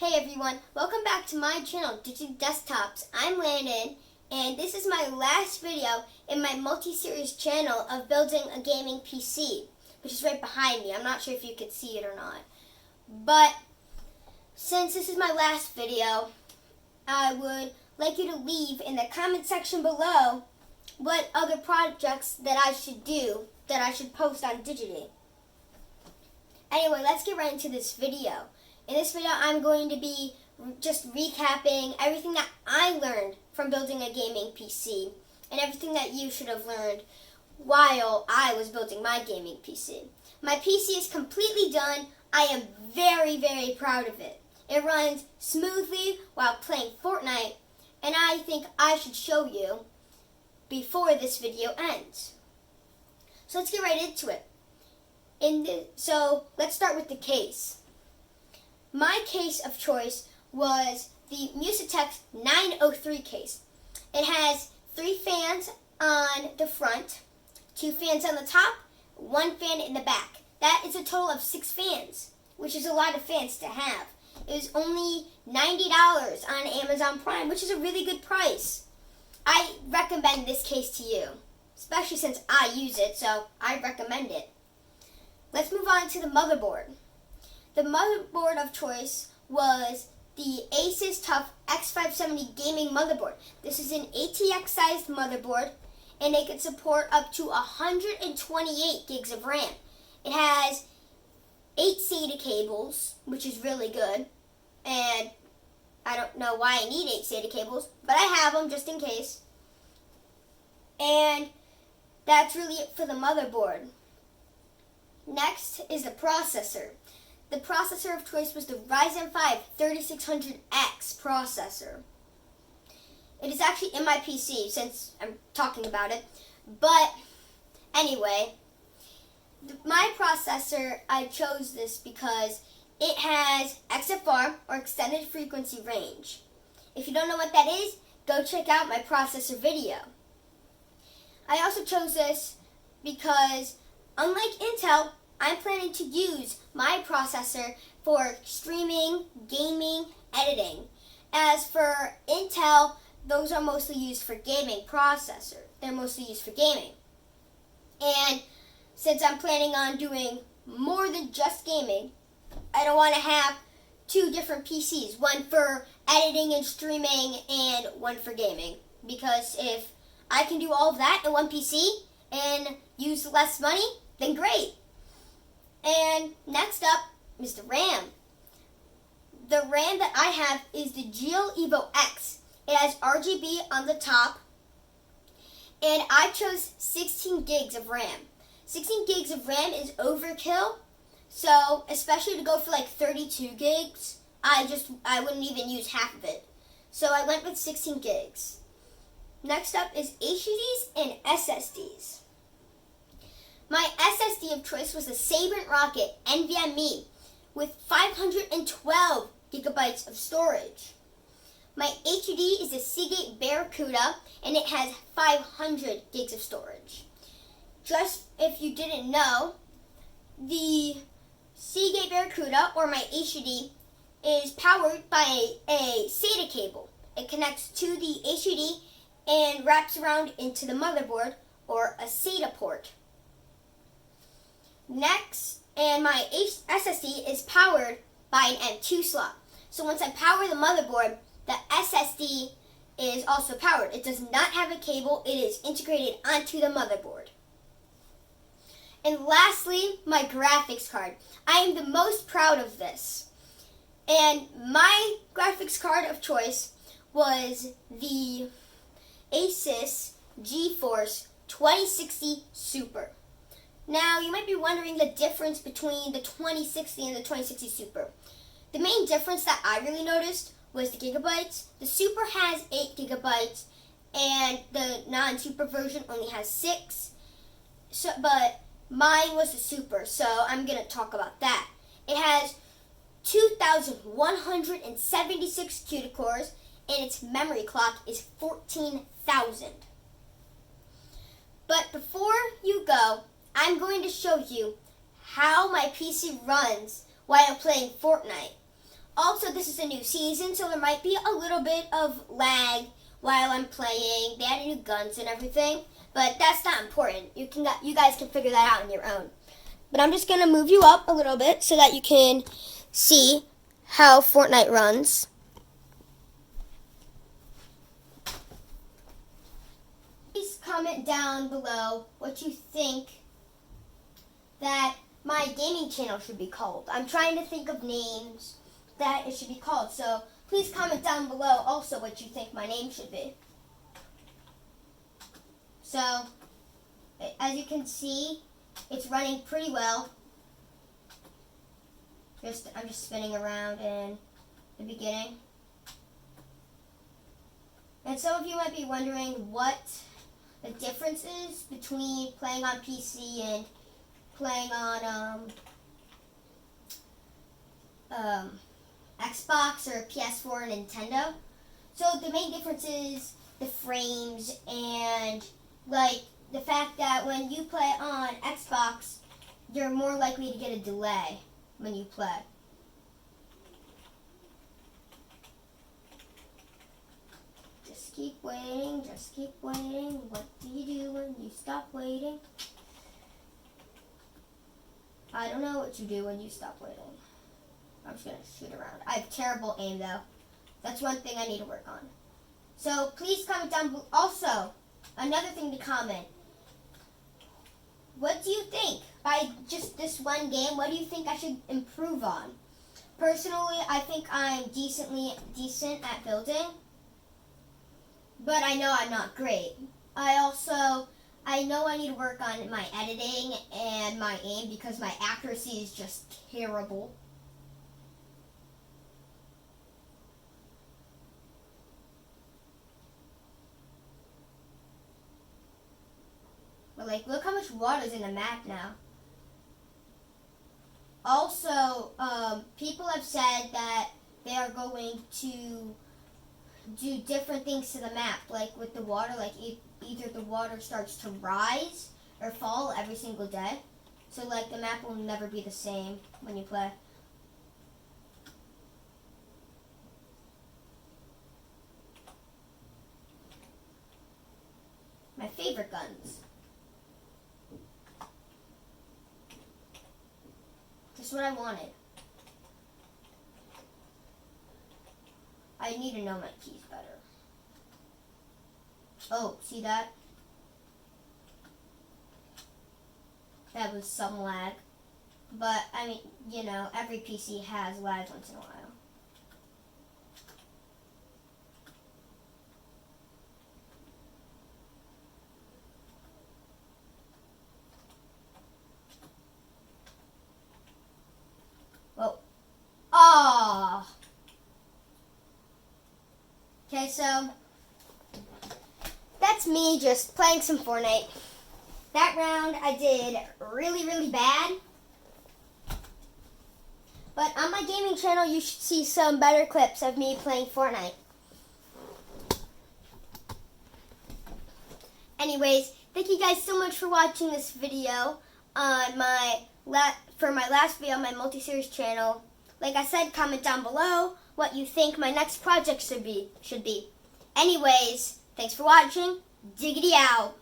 Hey everyone, welcome back to my channel, Digital Desktops. I'm Landon, and this is my last video in my multi-series channel of building a gaming PC, which is right behind me. I'm not sure if you could see it or not. But since this is my last video, I would like you to leave in the comment section below what other projects that I should do, that I should post on Digity. Anyway, let's get right into this video. In this video, I'm going to be just recapping everything that I learned from building a gaming PC and everything that you should have learned while I was building my gaming PC. My PC is completely done. I am very, very proud of it. It runs smoothly while playing Fortnite, and I think I should show you before this video ends. So let's get right into it. So let's start with the case. My case of choice was the Musitech 903 case. It has 3 fans on the front, 2 fans on the top, 1 fan in the back. That is a total of 6 fans, which is a lot of fans to have. It was only $90 on Amazon Prime, which is a really good price. I recommend this case to you, especially since I use it, so I recommend it. Let's move on to the motherboard. The motherboard of choice was the Asus TUF X570 gaming motherboard. This is an ATX-sized motherboard, and it can support up to 128 gigs of RAM. It has 8 SATA cables, which is really good, and I don't know why I need 8 SATA cables, but I have them just in case. And that's really it for the motherboard. Next is the processor. The processor of choice was the Ryzen 5 3600X processor. It is actually in my PC since I'm talking about it. But anyway, my processor, I chose this because it has XFR, or extended frequency range. If you don't know what that is, go check out my processor video. I also chose this because, unlike Intel, I'm planning to use my processor for streaming, gaming, editing. As for Intel, those are mostly used for gaming processor. They're mostly used for gaming. And since I'm planning on doing more than just gaming, I don't want to have 2 different PCs, one for editing and streaming and one for gaming. Because if I can do all of that in one PC and use less money, then great. And next up is the RAM. The RAM that I have is the Geo Evo X. It has RGB on the top, and I chose 16 gigs of RAM. 16 gigs of RAM is overkill, so especially to go for like 32 gigs, I wouldn't even use half of it. So I went with 16 gigs. Next up is HDDs and SSDs. My SSD of choice was the Sabrent Rocket NVMe with 512 gigabytes of storage. My HDD is the Seagate Barracuda, and it has 500 gigs of storage. Just if you didn't know, the Seagate Barracuda, or my HDD, is powered by a SATA cable. It connects to the HDD and wraps around into the motherboard, or a SATA port. Next, and my SSD is powered by an M2 slot. So once I power the motherboard, the SSD is also powered. It does not have a cable. It is integrated onto the motherboard. And lastly, my graphics card. I am the most proud of this. And my graphics card of choice was the Asus GeForce 2060 Super. Now, you might be wondering the difference between the 2060 and the 2060 Super. The main difference that I really noticed was the gigabytes. The Super has 8 gigabytes, and the non-Super version only has 6. But mine was the Super, so I'm going to talk about that. It has 2,176 CUDA cores, and its memory clock is 14,000. But before you go, I'm going to show you how my PC runs while playing Fortnite. Also, this is a new season, so there might be a little bit of lag while I'm playing. They added new guns and everything, but that's not important. You guys can figure that out on your own. But I'm just gonna move you up a little bit so that you can see how Fortnite runs. Please comment down below what you think that my gaming channel should be called. I'm trying to think of names that it should be called. So please comment down below also what you think my name should be. So as you can see, it's running pretty well. I'm just spinning around in the beginning. And some of you might be wondering what the difference is between playing on PC and playing on Xbox or PS4 or Nintendo. So the main difference is the frames and like the fact that when you play on Xbox, you're more likely to get a delay when you play. Just keep waiting, just keep waiting. What do you do when you stop waiting? I don't know what you do when you stop waiting. I'm just going to shoot around. I have terrible aim though. That's one thing I need to work on. So please comment down below. Also, another thing to comment. What do you think? By just this one game, what do you think I should improve on? Personally, I think I'm decent at building. But I know I'm not great. I know I need to work on my editing and my aim because my accuracy is just terrible. But like, look how much water's in the map now. Also, people have said that they are going to do different things to the map, like with the water, like either the water starts to rise or fall every single day. So like the map will never be the same when you play. My favorite guns. Just what I wanted. I need to know my keys better. Oh, see that? That was some lag. But, I mean, you know, every PC has lag once in a while. Whoa. Ah. Okay, so that's me just playing some Fortnite. That round I did really, really bad. But on my gaming channel, you should see some better clips of me playing Fortnite. Anyways, thank you guys so much for watching this video on for my last video on my multi-series channel. Like I said, comment down below what you think my next project should be. Anyways, thanks for watching. Diggity out.